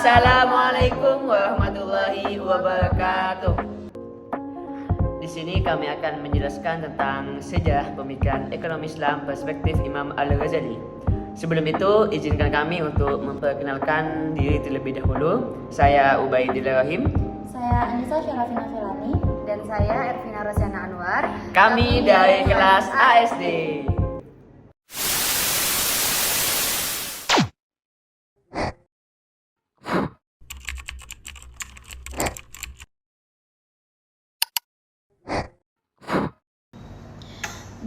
Assalamualaikum warahmatullahi wabarakatuh. Di sini kami akan menjelaskan tentang sejarah pemikiran ekonomi Islam perspektif Imam Al-Ghazali. Sebelum itu, izinkan kami untuk memperkenalkan diri terlebih dahulu. Saya Ubaidillah Rahim. Saya Anissa Syarafina Felani. Dan saya Ervina Rosiana Anwar. Kami dari kelas ASD.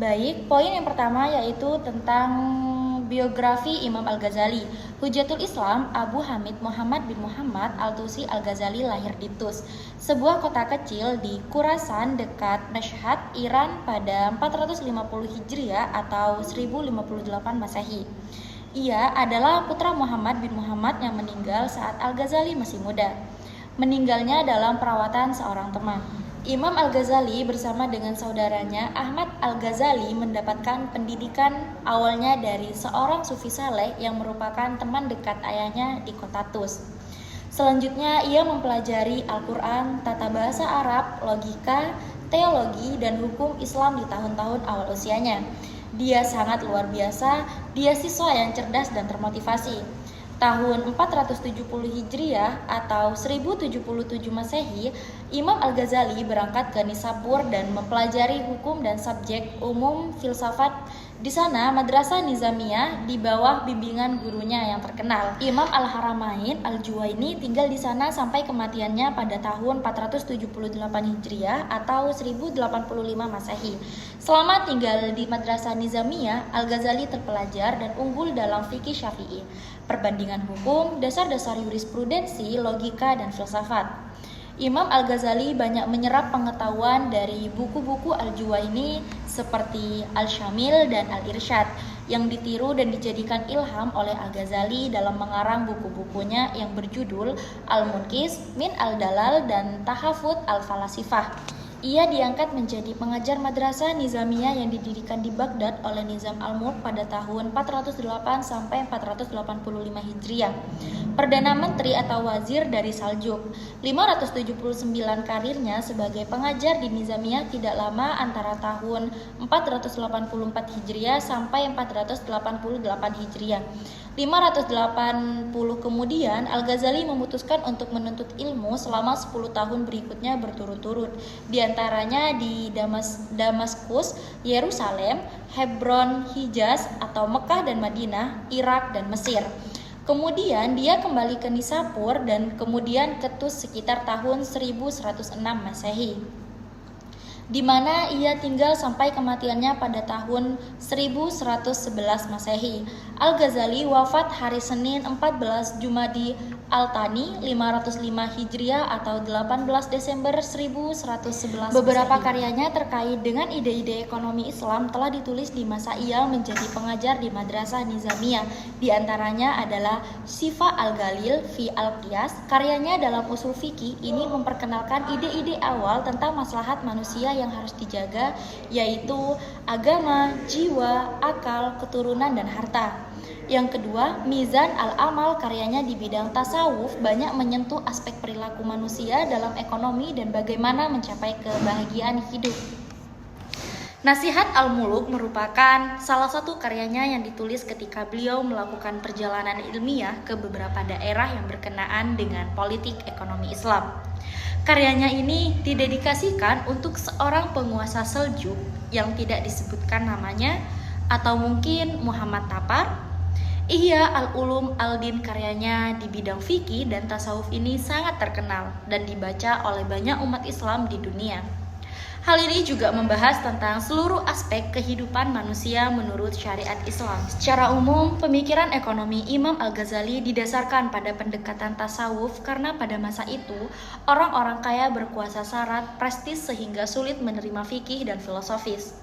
Baik, poin yang pertama yaitu tentang biografi Imam Al-Ghazali. Hujatul Islam Abu Hamid Muhammad bin Muhammad Al-Tusi Al-Ghazali lahir di Tus, sebuah kota kecil di Khurasan dekat Mashhad, Iran pada 450 Hijriah atau 1058 Masehi. Ia adalah putra Muhammad bin Muhammad yang meninggal saat Al-Ghazali masih muda. Meninggalnya dalam perawatan seorang teman. Imam Al-Ghazali bersama dengan saudaranya Ahmad Al-Ghazali mendapatkan pendidikan awalnya dari seorang sufi saleh yang merupakan teman dekat ayahnya di kota Tus. Selanjutnya ia mempelajari Al-Quran, tata bahasa Arab, logika, teologi, dan hukum Islam di tahun-tahun awal usianya. Dia sangat luar biasa, dia siswa yang cerdas dan termotivasi. Tahun 470 Hijriah atau 1077 Masehi, Imam Al-Ghazali berangkat ke Nisapur dan mempelajari hukum dan subjek umum filsafat. Di sana, Madrasah Nizamiyah di bawah bimbingan gurunya yang terkenal, Imam Al-Haramain Al-Juwaini, tinggal di sana sampai kematiannya pada tahun 478 Hijriah atau 1085 Masehi. Selama tinggal di Madrasah Nizamiyah, Al-Ghazali terpelajar dan unggul dalam fikih Syafi'i, perbandingan hukum, dasar-dasar jurisprudensi, logika, dan filsafat. Imam Al-Ghazali banyak menyerap pengetahuan dari buku-buku Al-Juwaini seperti Al-Syamil dan Al-Irsyad yang ditiru dan dijadikan ilham oleh Al-Ghazali dalam mengarang buku-bukunya yang berjudul Al-Munqidh min Al-Dalal dan Tahafut Al-Falasifah. Ia diangkat menjadi pengajar madrasah Nizamiyah yang didirikan di Baghdad oleh Nizam Al-Mulk pada tahun 408 sampai 485 Hijriah. Perdana Menteri atau Wazir dari Saljuk. 579 karirnya sebagai pengajar di Nizamiyah tidak lama antara tahun 484 Hijriah sampai 488 Hijriah. 580 kemudian, Al-Ghazali memutuskan untuk menuntut ilmu selama 10 tahun berikutnya berturut-turut, di antaranya di Damaskus, Yerusalem, Hebron, Hijaz atau Mekah dan Madinah, Irak dan Mesir. Kemudian dia kembali ke Nisapur dan kemudian ke Tus sekitar tahun 1106 Masehi, di mana ia tinggal sampai kematiannya pada tahun 1111 Masehi. Al-Ghazali wafat hari Senin 14 Jumadi Al-Thani 505 Hijriah atau 18 Desember 1111 Beberapa Masehi. Karyanya terkait dengan ide-ide ekonomi Islam telah ditulis di masa ia menjadi pengajar di Madrasah Nizamiyah. Di antaranya adalah Syifa Al-Ghalil fi Al-Qiyas. Karyanya dalam usul fikih ini memperkenalkan ide-ide awal tentang maslahat manusia yang harus dijaga, yaitu agama, jiwa, akal, keturunan, dan harta. Yang kedua, Mizan Al-Amal, karyanya di bidang tasawuf banyak menyentuh aspek perilaku manusia dalam ekonomi dan bagaimana mencapai kebahagiaan hidup. Nasihat Al-Muluk merupakan salah satu karyanya yang ditulis ketika beliau melakukan perjalanan ilmiah ke beberapa daerah yang berkenaan dengan politik ekonomi Islam. Karyanya ini didedikasikan untuk seorang penguasa Seljuk yang tidak disebutkan namanya, atau mungkin Muhammad Tapar. Ihya Al-Ulum Al-Din, karyanya di bidang fikih dan tasawuf ini sangat terkenal dan dibaca oleh banyak umat Islam di dunia. Hal ini juga membahas tentang seluruh aspek kehidupan manusia menurut syariat Islam. Secara umum, pemikiran ekonomi Imam Al-Ghazali didasarkan pada pendekatan tasawuf karena pada masa itu, orang-orang kaya berkuasa syarat, prestis sehingga sulit menerima fikih dan filosofis.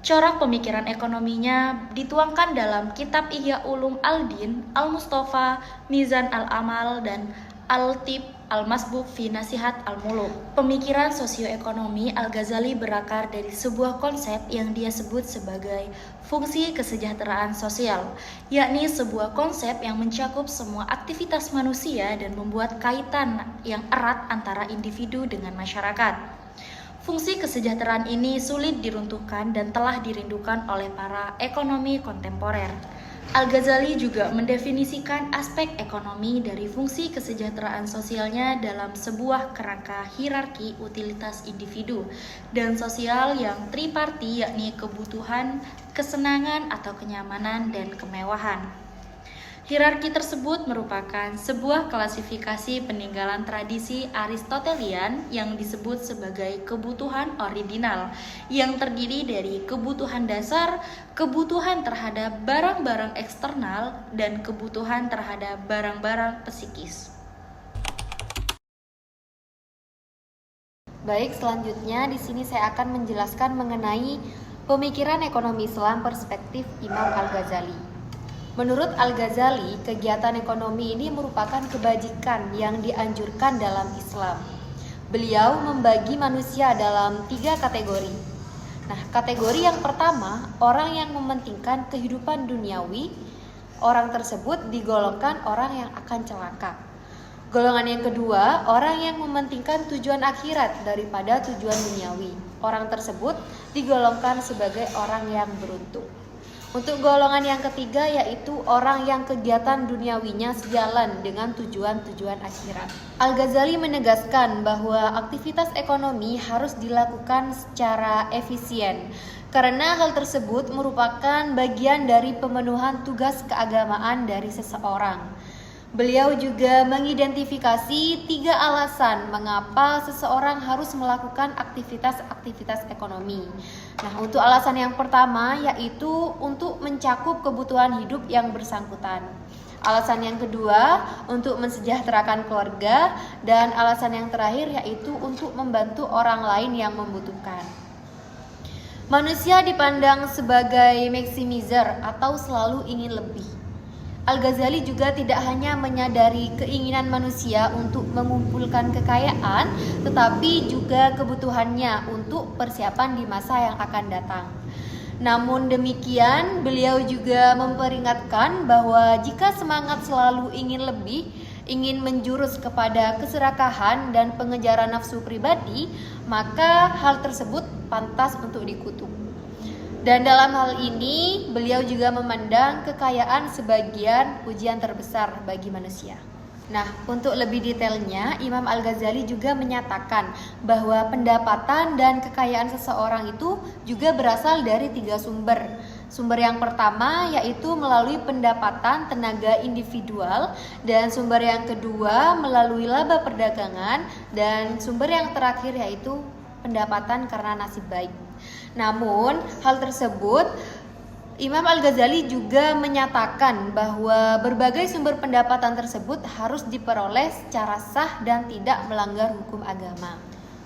Corak pemikiran ekonominya dituangkan dalam kitab Ihya Ulum Al-Din, Al-Mustafa, Mizan Al-Amal, dan Al-Tib Al-Masbuk fi Nasihat Al-Muluk. Pemikiran sosioekonomi Al-Ghazali berakar dari sebuah konsep yang dia sebut sebagai fungsi kesejahteraan sosial, yakni sebuah konsep yang mencakup semua aktivitas manusia dan membuat kaitan yang erat antara individu dengan masyarakat. Fungsi kesejahteraan ini sulit diruntuhkan dan telah dirindukan oleh para ekonomi kontemporer. Al-Ghazali juga mendefinisikan aspek ekonomi dari fungsi kesejahteraan sosialnya dalam sebuah kerangka hierarki utilitas individu dan sosial yang triparti, yakni kebutuhan, kesenangan atau kenyamanan, dan kemewahan. Hierarki tersebut merupakan sebuah klasifikasi peninggalan tradisi Aristotelian yang disebut sebagai kebutuhan ordinal, yang terdiri dari kebutuhan dasar, kebutuhan terhadap barang-barang eksternal, dan kebutuhan terhadap barang-barang psikis. Baik, selanjutnya di sini saya akan menjelaskan mengenai pemikiran ekonomi Islam perspektif Imam Al-Ghazali. Menurut Al-Ghazali, kegiatan ekonomi ini merupakan kebajikan yang dianjurkan dalam Islam. Beliau membagi manusia dalam 3 kategori. Nah, kategori yang pertama, orang yang mementingkan kehidupan duniawi. Orang tersebut digolongkan orang yang akan celaka. Golongan yang kedua, orang yang mementingkan tujuan akhirat daripada tujuan duniawi. Orang tersebut digolongkan sebagai orang yang beruntung. Untuk golongan yang ketiga, yaitu orang yang kegiatan duniawinya sejalan dengan tujuan-tujuan akhirat. Al-Ghazali menegaskan bahwa aktivitas ekonomi harus dilakukan secara efisien, karena hal tersebut merupakan bagian dari pemenuhan tugas keagamaan dari seseorang. Beliau juga mengidentifikasi 3 alasan mengapa seseorang harus melakukan aktivitas-aktivitas ekonomi. Nah, untuk alasan yang pertama yaitu untuk mencakup kebutuhan hidup yang bersangkutan. Alasan yang kedua untuk mensejahterakan keluarga, dan alasan yang terakhir yaitu untuk membantu orang lain yang membutuhkan. Manusia dipandang sebagai maximizer atau selalu ingin lebih. Al-Ghazali juga tidak hanya menyadari keinginan manusia untuk mengumpulkan kekayaan, tetapi juga kebutuhannya untuk persiapan di masa yang akan datang. Namun demikian, beliau juga memperingatkan bahwa jika semangat selalu ingin lebih, ingin menjurus kepada keserakahan dan pengejaran nafsu pribadi, maka hal tersebut pantas untuk dikutuk. Dan dalam hal ini, beliau juga memandang kekayaan sebagian ujian terbesar bagi manusia. Nah, untuk lebih detailnya, Imam Al-Ghazali juga menyatakan bahwa pendapatan dan kekayaan seseorang itu juga berasal dari 3 sumber. Sumber yang pertama yaitu melalui pendapatan tenaga individual, dan sumber yang kedua melalui laba perdagangan, dan sumber yang terakhir yaitu pendapatan karena nasib baik. Namun, hal tersebut Imam Al-Ghazali juga menyatakan bahwa berbagai sumber pendapatan tersebut harus diperoleh secara sah dan tidak melanggar hukum agama.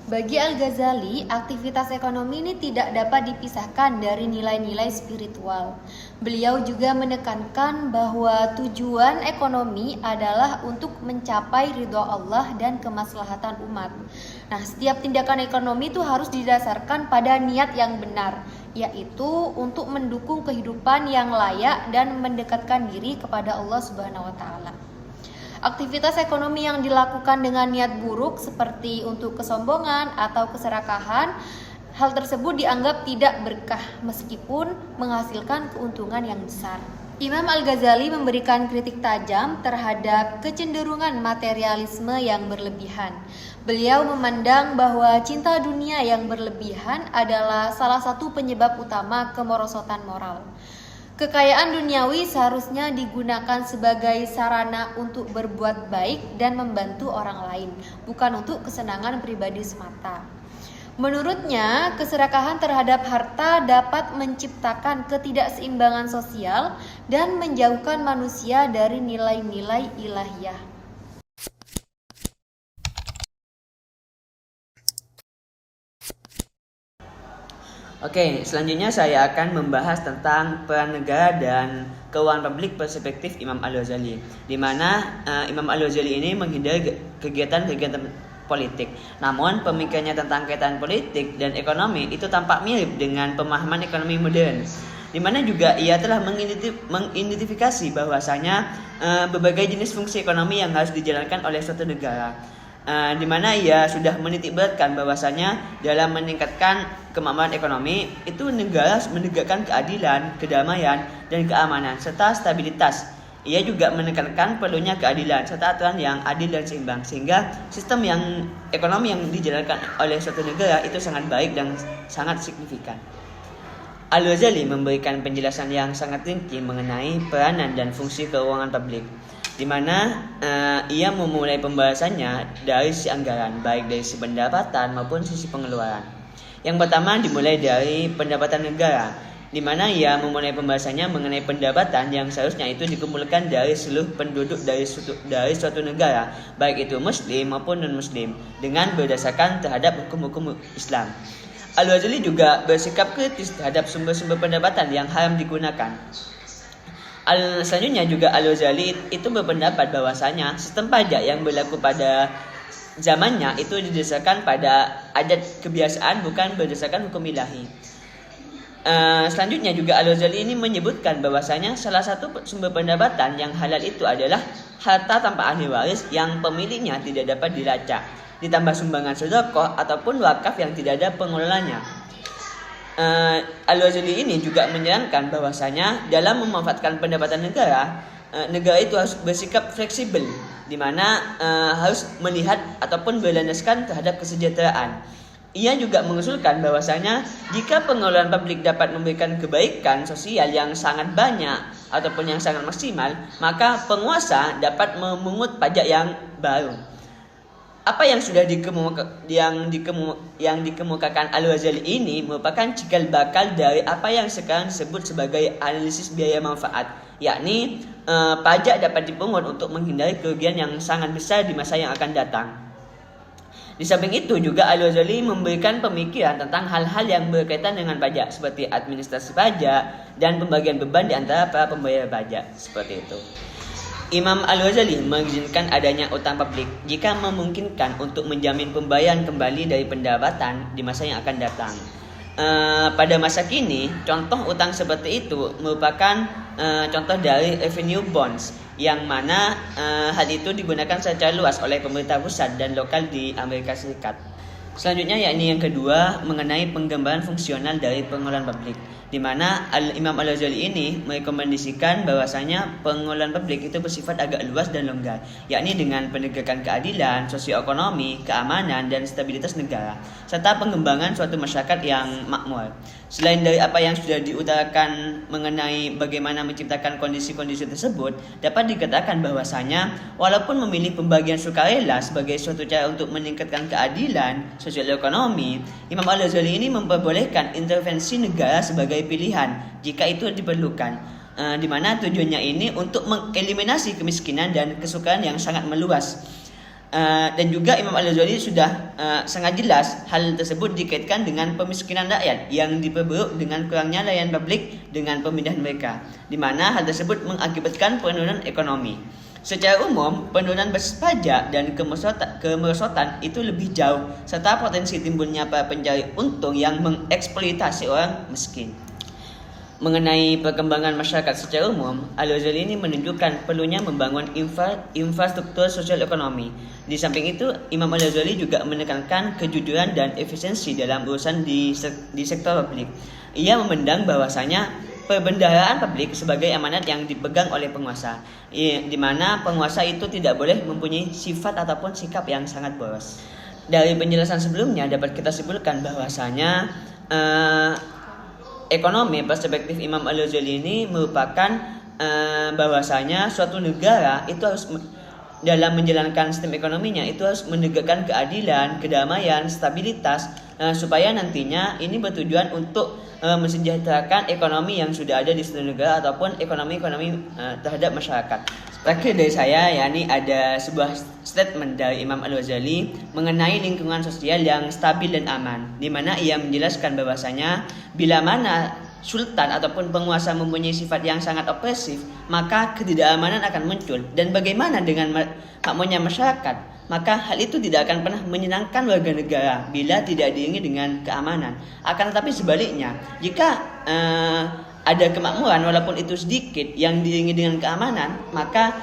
Bagi Al-Ghazali, aktivitas ekonomi ini tidak dapat dipisahkan dari nilai-nilai spiritual. Beliau juga menekankan bahwa tujuan ekonomi adalah untuk mencapai ridho Allah dan kemaslahatan umat. Nah, setiap tindakan ekonomi itu harus didasarkan pada niat yang benar, yaitu untuk mendukung kehidupan yang layak dan mendekatkan diri kepada Allah Subhanahu wa taala. Aktivitas ekonomi yang dilakukan dengan niat buruk seperti untuk kesombongan atau keserakahan, hal tersebut dianggap tidak berkah meskipun menghasilkan keuntungan yang besar. Imam Al-Ghazali memberikan kritik tajam terhadap kecenderungan materialisme yang berlebihan. Beliau memandang bahwa cinta dunia yang berlebihan adalah salah satu penyebab utama kemerosotan moral. Kekayaan duniawi seharusnya digunakan sebagai sarana untuk berbuat baik dan membantu orang lain, bukan untuk kesenangan pribadi semata. Menurutnya, keserakahan terhadap harta dapat menciptakan ketidakseimbangan sosial dan menjauhkan manusia dari nilai-nilai ilahiyah. Oke, selanjutnya saya akan membahas tentang peran negara dan keuangan publik perspektif Imam Al-Ghazali, di mana Imam Al-Ghazali ini menghindari kegiatan-kegiatan politik. Namun pemikirannya tentang kaitan politik dan ekonomi itu tampak mirip dengan pemahaman ekonomi modern, di mana juga ia telah mengidentifikasi bahwasanya berbagai jenis fungsi ekonomi yang harus dijalankan oleh suatu negara. Di mana ia sudah menitikberatkan bahwasanya dalam meningkatkan kemakmuran ekonomi itu negara harus menegakkan keadilan, kedamaian, dan keamanan serta stabilitas. Ia juga menekankan perlunya keadilan serta aturan yang adil dan seimbang, sehingga sistem ekonomi yang dijalankan oleh suatu negara itu sangat baik dan sangat signifikan. Al-Ghazali memberikan penjelasan yang sangat rinci mengenai peranan dan fungsi keuangan publik, di mana ia memulai pembahasannya dari sisi anggaran, baik dari sisi pendapatan maupun sisi pengeluaran. Yang pertama dimulai dari pendapatan negara, di mana ia memulai pembahasannya mengenai pendapatan yang seharusnya itu dikumpulkan dari seluruh penduduk dari suatu negara, baik itu muslim maupun non-muslim, dengan berdasarkan terhadap hukum-hukum Islam. Al-Ghazali juga bersikap kritis terhadap sumber-sumber pendapatan yang haram digunakan. Selanjutnya juga Al-Ghazali itu berpendapat bahwasanya sistem pajak yang berlaku pada zamannya itu didasarkan pada adat kebiasaan, bukan berdasarkan hukum ilahi. Selanjutnya juga Al-Ghazali ini menyebutkan bahwasanya salah satu sumber pendapatan yang halal itu adalah harta tanpa ahli waris yang pemiliknya tidak dapat dilacak, ditambah sumbangan sedekah ataupun wakaf yang tidak ada pengelolanya. Al-Ghazali ini juga menyarankan bahwasanya dalam memanfaatkan pendapatan negara, negara itu harus bersikap fleksibel, di mana harus melihat ataupun berlandaskan terhadap kesejahteraan. Ia juga mengusulkan bahwasanya jika pengelolaan publik dapat memberikan kebaikan sosial yang sangat banyak ataupun yang sangat maksimal, maka penguasa dapat memungut pajak yang baru. Apa yang sudah dikemukakan Al-Ghazali ini merupakan cikal bakal dari apa yang sekarang disebut sebagai analisis biaya manfaat, yakni pajak dapat dipungut untuk menghindari kerugian yang sangat besar di masa yang akan datang. Di samping itu juga Al-Ghazali memberikan pemikiran tentang hal-hal yang berkaitan dengan pajak, seperti administrasi pajak dan pembagian beban di antara para pembayar pajak, seperti itu. Imam Al-Ghazali mengizinkan adanya utang publik jika memungkinkan untuk menjamin pembayaran kembali dari pendapatan di masa yang akan datang. Pada masa kini, contoh utang seperti itu merupakan contoh dari revenue bonds, yang mana hal itu digunakan secara luas oleh pemerintah pusat dan lokal di Amerika Serikat. Selanjutnya yakni yang kedua mengenai penggambaran fungsional dari pengelolaan publik, di mana Imam Al-Ghazali ini merekomendasikan bahwasanya pengelolaan publik itu bersifat agak luas dan longgar, yakni dengan penegakan keadilan, sosioekonomi, keamanan, dan stabilitas negara, serta pengembangan suatu masyarakat yang makmur. Selain dari apa yang sudah diutarakan mengenai bagaimana menciptakan kondisi-kondisi tersebut, dapat dikatakan bahwasanya walaupun memilih pembagian sukarela sebagai suatu cara untuk meningkatkan keadilan sosial ekonomi, Imam Al-Ghazali ini memperbolehkan intervensi negara sebagai pilihan jika itu diperlukan, di mana tujuannya ini untuk mengeliminasi kemiskinan dan kesukaran yang sangat meluas. Dan juga Imam Al-Ghazali sudah sangat jelas hal tersebut dikaitkan dengan pemiskinan rakyat yang diperburuk dengan kurangnya layanan publik dengan pemindahan mereka, di mana hal tersebut mengakibatkan penurunan ekonomi. Secara umum, penurunan basis pajak dan kemerosotan itu lebih jauh, serta potensi timbulnya para pencari untung yang mengeksploitasi orang miskin. Mengenai perkembangan masyarakat secara umum, Al-Ghazali ini menunjukkan perlunya membangun infrastruktur sosial ekonomi. Di samping itu, Imam Al-Ghazali juga menekankan kejujuran dan efisiensi dalam urusan di sektor publik. Ia memandang bahwasanya perbendaharaan publik sebagai amanat yang dipegang oleh penguasa, di mana penguasa itu tidak boleh mempunyai sifat ataupun sikap yang sangat boros. Dari penjelasan sebelumnya dapat kita simpulkan bahwasanya ekonomi perspektif Imam Al-Ghazali ini merupakan bahwasanya suatu negara itu harus dalam menjalankan sistem ekonominya itu harus menegakkan keadilan, kedamaian, stabilitas, supaya nantinya ini bertujuan untuk mensejahterakan ekonomi yang sudah ada di suatu negara ataupun ekonomi terhadap masyarakat. Terakhir dari saya, yakni ada sebuah statement dari Imam Al-Ghazali mengenai lingkungan sosial yang stabil dan aman, di mana ia menjelaskan bahwasanya bila mana sultan ataupun penguasa mempunyai sifat yang sangat opresif, maka ketidakamanan akan muncul. Dan bagaimana dengan makmurnya masyarakat? Maka hal itu tidak akan pernah menyenangkan warga negara bila tidak diiringi dengan keamanan. Akan tetapi sebaliknya, jika ada kemakmuran walaupun itu sedikit yang diiringi dengan keamanan, maka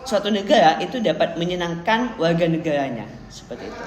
suatu negara itu dapat menyenangkan warga negaranya. Seperti itu.